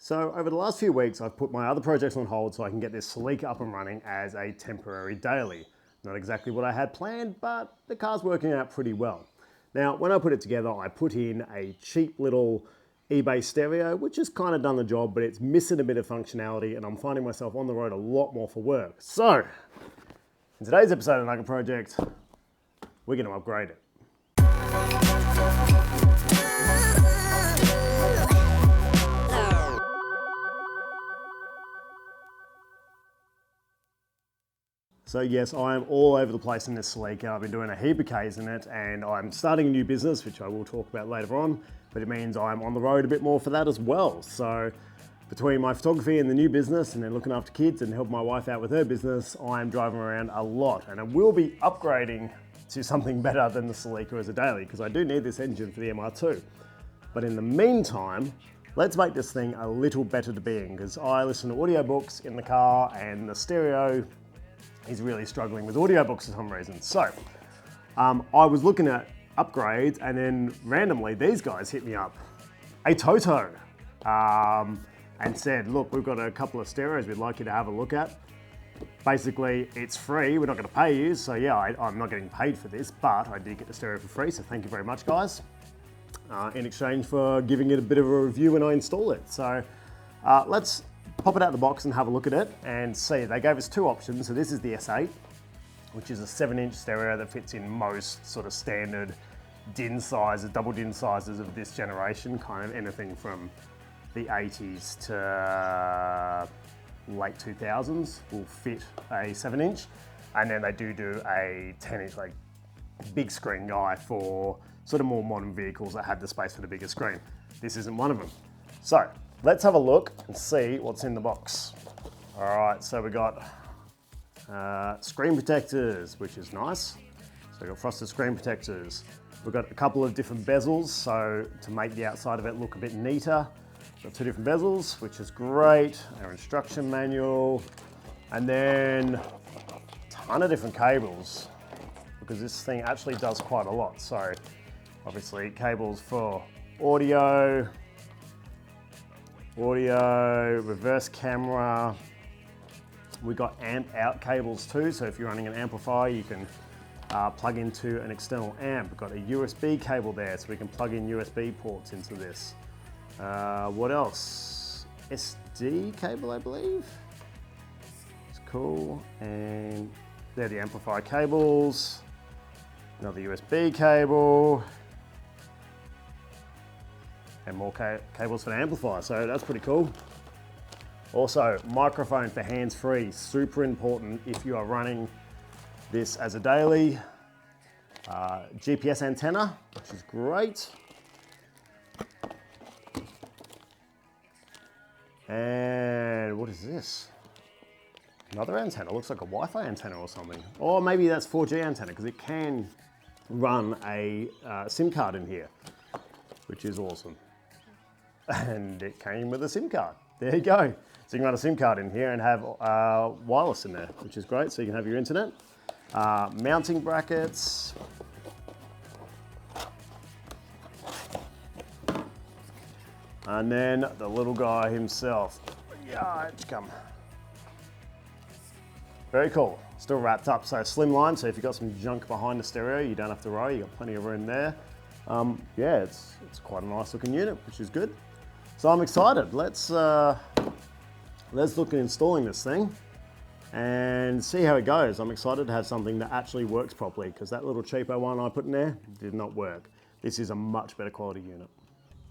So over the last few weeks, I've put my other projects on hold so I can get this Celica up and running as a temporary daily. Not exactly what I had planned, but the car's working out pretty well. Now, when I put it together, I put in a cheap little eBay stereo, which has kind of done the job, but it's missing a bit of functionality, and I'm finding myself on the road a lot more for work. So, in today's episode of Nugget Project, we're going to upgrade it. So yes, I am all over the place in this Celica. I've been doing a heap of Ks in it, and I'm starting a new business, which I will talk about later on, but it means I'm on the road a bit more for that as well. So between my photography and the new business, and then looking after kids and helping my wife out with her business, I'm driving around a lot, and I will be upgrading to something better than the Celica as a daily, because I do need this engine for the MR2. But in the meantime, let's make this thing a little better to be in, because I listen to audiobooks in the car, and the stereo is really struggling with audiobooks for some reason. So I was looking at upgrades, and then randomly these guys hit me up, Atoto, and said, look, we've got a couple of stereos we'd like you to have a look at. Basically, it's free, we're not going to pay you, so yeah, I'm not getting paid for this, but I did get the stereo for free, so thank you very much, guys, in exchange for giving it a bit of a review when I install it. So let's pop it out of the box and have a look at it and see. They gave us two options. So this is the S8, which is a 7-inch stereo that fits in most sort of standard DIN sizes, double DIN sizes of this generation, kind of anything from the 80s to late 2000s will fit a 7-inch. And then they do a 10-inch, like big screen guy for sort of more modern vehicles that have the space for the bigger screen. This isn't one of them. So let's have a look and see what's in the box. All right, so we got screen protectors, which is nice. So we've got frosted screen protectors. We've got a couple of different bezels, so to make the outside of it look a bit neater. Got two different bezels, which is great. Our instruction manual, and then a ton of different cables, because this thing actually does quite a lot. So obviously cables for audio, reverse camera. We got amp out cables too, so if you're running an amplifier, you can plug into an external amp. We've got a USB cable there, so we can plug in USB ports into this. What else? SD cable, I believe. It's cool. And they're the amplifier cables. Another USB cable. And more cables for the amplifier, so that's pretty cool. Also, microphone for hands-free, super important if you are running this as a daily. GPS antenna, which is great. And what is this? Another antenna, looks like a Wi-Fi antenna or something. Or maybe that's 4G antenna, because it can run a SIM card in here, which is awesome. And it came with a SIM card. There you go. So you can run a SIM card in here and have wireless in there, which is great. So you can have your internet. Mounting brackets. And then the little guy himself. Yeah, it's come. Very cool. Still wrapped up, so slimline. So if you've got some junk behind the stereo, you don't have to worry. You've got plenty of room there. Yeah, it's quite a nice looking unit, which is good. So I'm excited. Let's look at installing this thing and see how it goes. I'm excited to have something that actually works properly, because that little cheapo one I put in there did not work. This is a much better quality unit.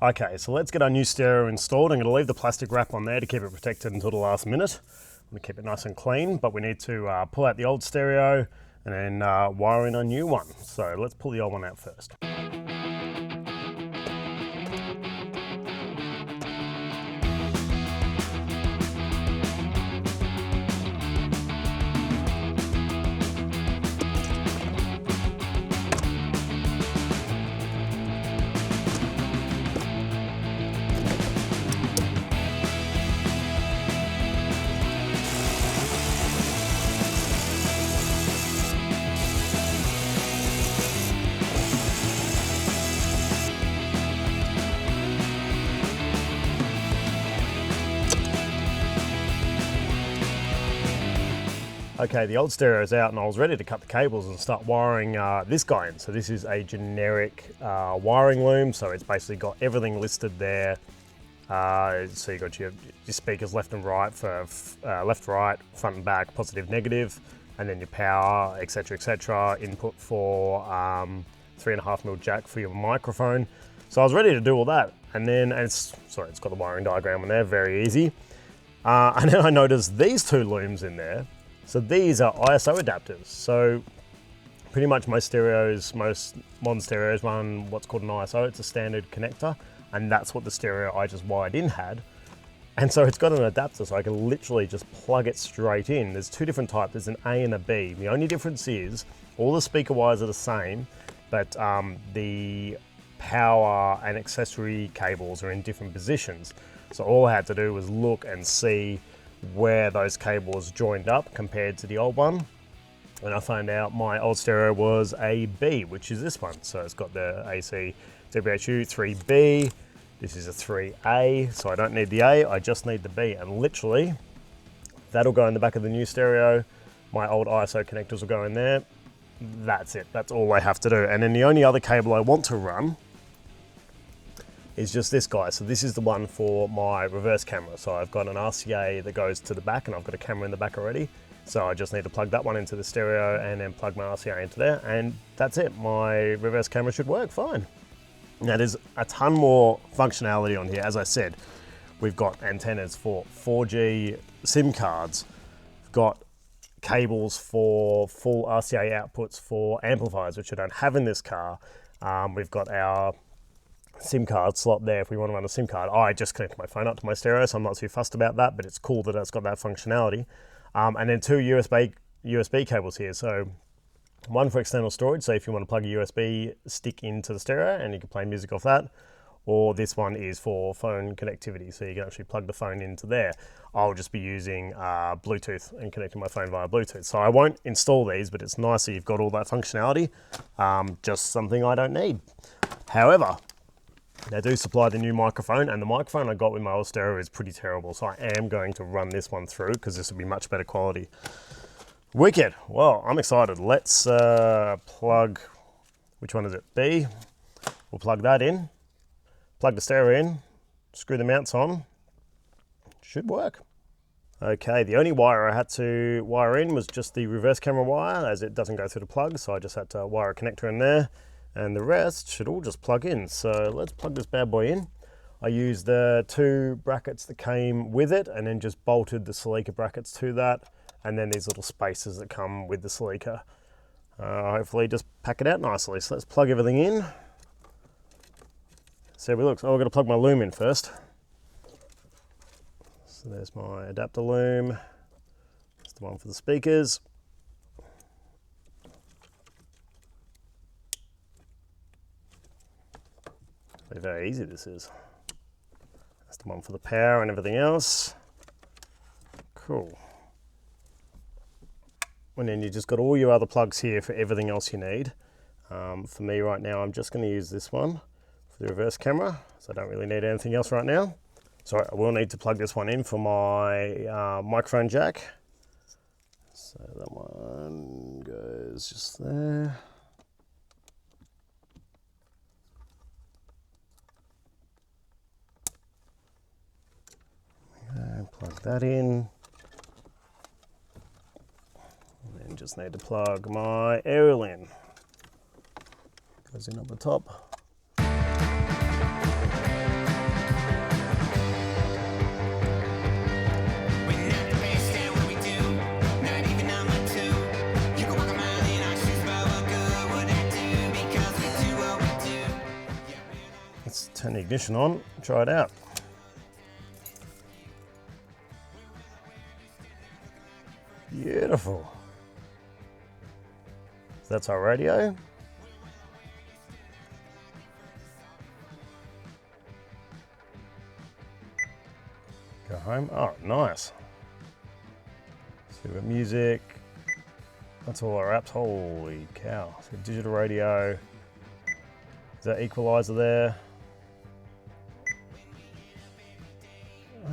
Okay, so let's get our new stereo installed. I'm going to leave the plastic wrap on there to keep it protected until the last minute. I'm going to keep it nice and clean, but we need to pull out the old stereo and then wire in a new one. So let's pull the old one out first. Okay, the old stereo's out and I was ready to cut the cables and start wiring this guy in. So this is a generic wiring loom, so it's basically got everything listed there. So you got your speakers left and right for left, right, front and back, positive, negative, and then your power, etc. Input for 3.5mm jack for your microphone. So I was ready to do all that, and then it's got the wiring diagram on there, very easy. And then I noticed these two looms in there. So these are ISO adapters. So pretty much most modern stereos run what's called an ISO. It's a standard connector, and that's what the stereo I just wired in had. And so it's got an adapter, so I can literally just plug it straight in. There's two different types, there's an A and a B. The only difference is all the speaker wires are the same, but the power and accessory cables are in different positions. So all I had to do was look and see where those cables joined up compared to the old one. And I found out my old stereo was a B, which is this one. So it's got the AC WHU 3B. This is a 3A, so I don't need the A, I just need the B. And literally, that'll go in the back of the new stereo. My old ISO connectors will go in there. That's it, that's all I have to do. And then the only other cable I want to run is just this guy. So this is the one for my reverse camera. So I've got an RCA that goes to the back and I've got a camera in the back already. So I just need to plug that one into the stereo and then plug my RCA into there, and that's it. My reverse camera should work fine. Now there's a ton more functionality on here. As I said, we've got antennas for 4G SIM cards. We've got cables for full RCA outputs for amplifiers, which I don't have in this car. We've got our SIM card slot there if we want to run a SIM card. I just connect my phone up to my stereo, so I'm not too fussed about that, but it's cool that it's got that functionality. And then two USB cables here. So one for external storage, so if you want to plug a USB stick into the stereo and you can play music off that, or this one is for phone connectivity, so you can actually plug the phone into there. I'll just be using Bluetooth and connecting my phone via Bluetooth. So I won't install these, but it's nice that you've got all that functionality, just something I don't need. However, they do supply the new microphone, and the microphone I got with my old stereo is pretty terrible, so I am going to run this one through because this will be much better quality. Wicked. Well, I'm excited. Let's plug, which one is it? B. We'll plug that in, plug the stereo in, screw the mounts on. Should work. Okay, the only wire I had to wire in was just the reverse camera wire, as it doesn't go through the plug, so I just had to wire a connector in there, and the rest should all just plug in. So let's plug this bad boy in. I used the two brackets that came with it and then just bolted the Celica brackets to that, and then these little spacers that come with the Celica. Hopefully just pack it out nicely. So let's plug everything in. So we look. Oh, I've got to plug my loom in first. So there's my adapter loom. That's the one for the speakers. Very easy this is. That's the one for the power and everything else. Cool. And then you just got all your other plugs here for everything else you need. For me right now, I'm just going to use this one for the reverse camera, so I don't really need anything else right now. So I will need to plug this one in for my microphone jack. So that one goes just there. And plug that in. And then just need to plug my aerial in. Goes in up the top. Let's turn the ignition on, try it out. Beautiful. So that's our radio. Go home. Oh, nice. So we've got music. That's all our apps. Holy cow. So digital radio. Is that equalizer there?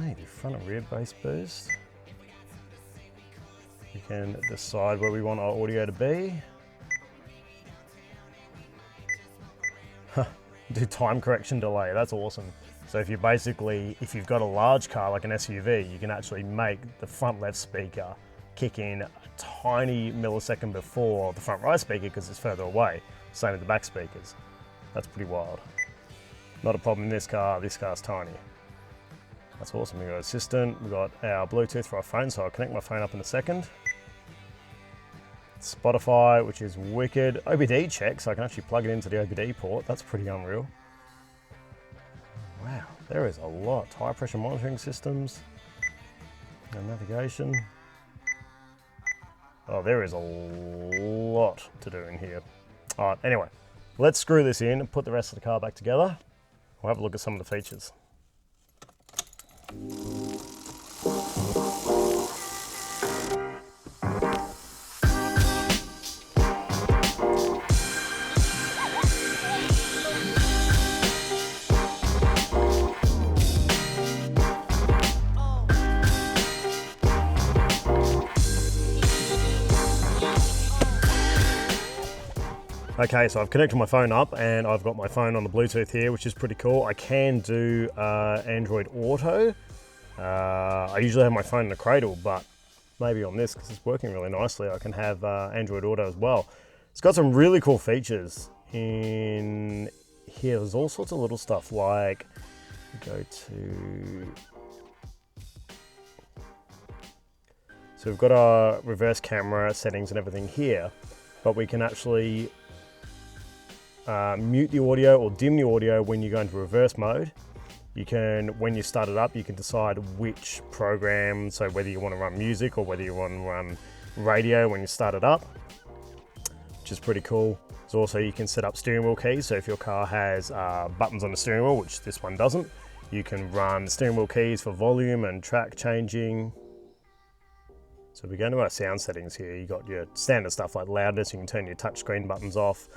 Hey, the front and rear bass boost. can decide where we want our audio to be. Do time correction delay, that's awesome. So if you've got a large car like an SUV, you can actually make the front left speaker kick in a tiny millisecond before the front right speaker because it's further away. Same with the back speakers. That's pretty wild. Not a problem in this car's tiny. That's awesome. We've got assistant, we've got our Bluetooth for our phone, so I'll connect my phone up in a second. Spotify, which is wicked. OBD check, so I can actually plug it into the OBD port. That's pretty unreal. Wow, there is a lot. Tire pressure monitoring systems. And navigation. Oh, there is a lot to do in here. All right, anyway, let's screw this in and put the rest of the car back together. We'll have a look at some of the features. Okay, so I've connected my phone up and I've got my phone on the Bluetooth here, which is pretty cool. I can do Android Auto. I usually have my phone in the cradle, but maybe on this, because it's working really nicely, I can have Android Auto as well. It's got some really cool features in here. There's all sorts of little stuff like, go to, so we've got our reverse camera settings and everything here, but we can actually mute the audio or dim the audio when you go into reverse mode. You can, when you start it up, you can decide which program, so whether you want to run music or whether you want to run radio when you start it up, which is pretty cool. So also you can set up steering wheel keys, so if your car has buttons on the steering wheel, which this one doesn't, you can run steering wheel keys for volume and track changing. So we go into our sound settings here. You got your standard stuff like loudness, you can turn your touchscreen buttons off,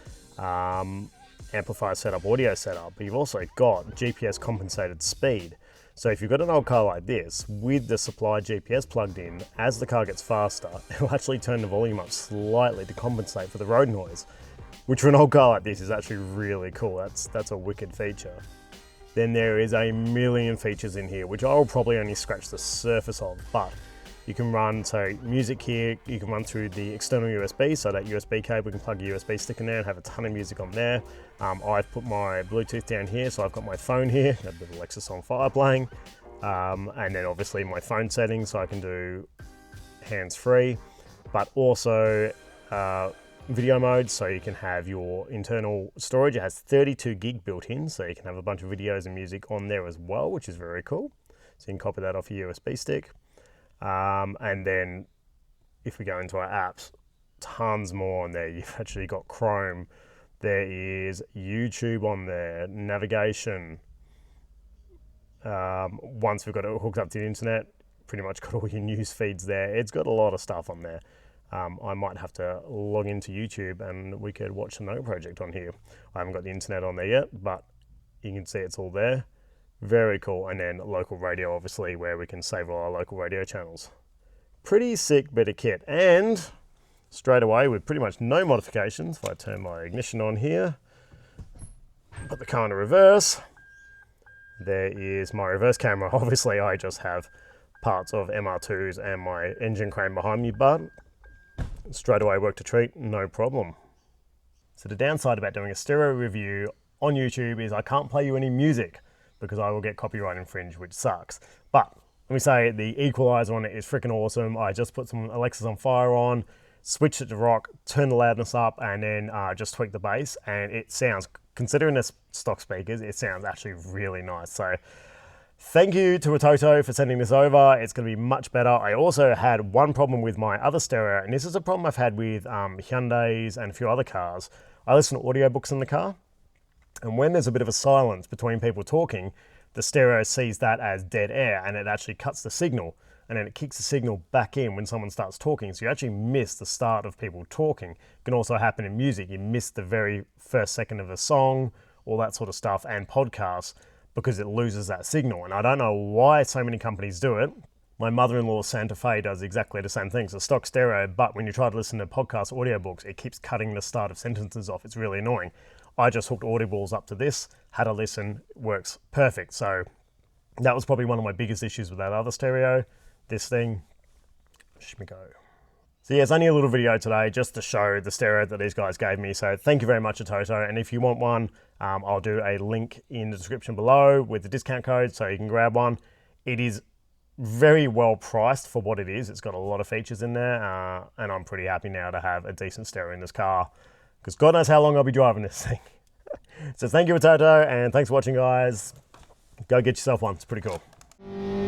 amplifier setup, audio setup, but you've also got GPS compensated speed. So if you've got an old car like this with the supplied GPS plugged in, as the car gets faster, it'll actually turn the volume up slightly to compensate for the road noise, which for an old car like this is actually really cool. That's a wicked feature. Then there is a million features in here, which I'll probably only scratch the surface of, but you can run, so music here, you can run through the external USB, so that USB cable, you can plug a USB stick in there and have a ton of music on there. I've put my Bluetooth down here, so I've got my phone here, a bit of Lexus on fire playing, and then obviously my phone settings, so I can do hands-free, but also video mode, so you can have your internal storage. It has 32 gig built in, so you can have a bunch of videos and music on there as well, which is very cool. So you can copy that off your USB stick. And then if we go into our apps, tons more on there. You've actually got Chrome, there is YouTube on there, navigation. Once we've got it hooked up to the internet, pretty much got all your news feeds there. It's got a lot of stuff on there. I might have to log into YouTube and we could watch the No Project on here. I haven't got the internet on there yet, but you can see it's all there. Very cool. And then local radio, obviously, where we can save all our local radio channels. Pretty sick bit of kit. And straight away, with pretty much no modifications, if I turn my ignition on here, put the car in reverse, there is my reverse camera. Obviously, I just have parts of MR2s and my engine crane behind me, but straight away worked a treat, no problem. So the downside about doing a stereo review on YouTube is I can't play you any music, because I will get copyright infringed, which sucks. But let me say the equalizer on it is freaking awesome. I just put some Alexis on Fire on, switched it to rock, turned the loudness up, and then just tweaked the bass, and it sounds, considering the stock speakers, it sounds actually really nice. So thank you to Atoto for sending this over. It's going to be much better. I also had one problem with my other stereo, and this is a problem I've had with Hyundais and a few other cars. I listen to audiobooks in the car, and when there's a bit of a silence between people talking, the stereo sees that as dead air and it actually cuts the signal, and then it kicks the signal back in when someone starts talking. So you actually miss the start of people talking. It can also happen in music. You miss the very first second of a song, all that sort of stuff, and podcasts, because it loses that signal. And I don't know why so many companies do it, My mother-in-law's Santa Fe does exactly the same thing. It's a stock stereo, but when you try to listen to podcasts, audiobooks, it keeps cutting the start of sentences off. It's really annoying. I just hooked Audibles up to this, had a listen, works perfect. So that was probably one of my biggest issues with that other stereo. This thing, go. So yeah, it's only a little video today just to show the stereo that these guys gave me. So thank you very much, Atoto. And if you want one, I'll do a link in the description below with the discount code so you can grab one. It is very well priced for what it is. It's got a lot of features in there, and I'm pretty happy now to have a decent stereo in this car because God knows how long I'll be driving this thing. So thank you, Atoto, and thanks for watching, guys. Go get yourself one. It's pretty cool.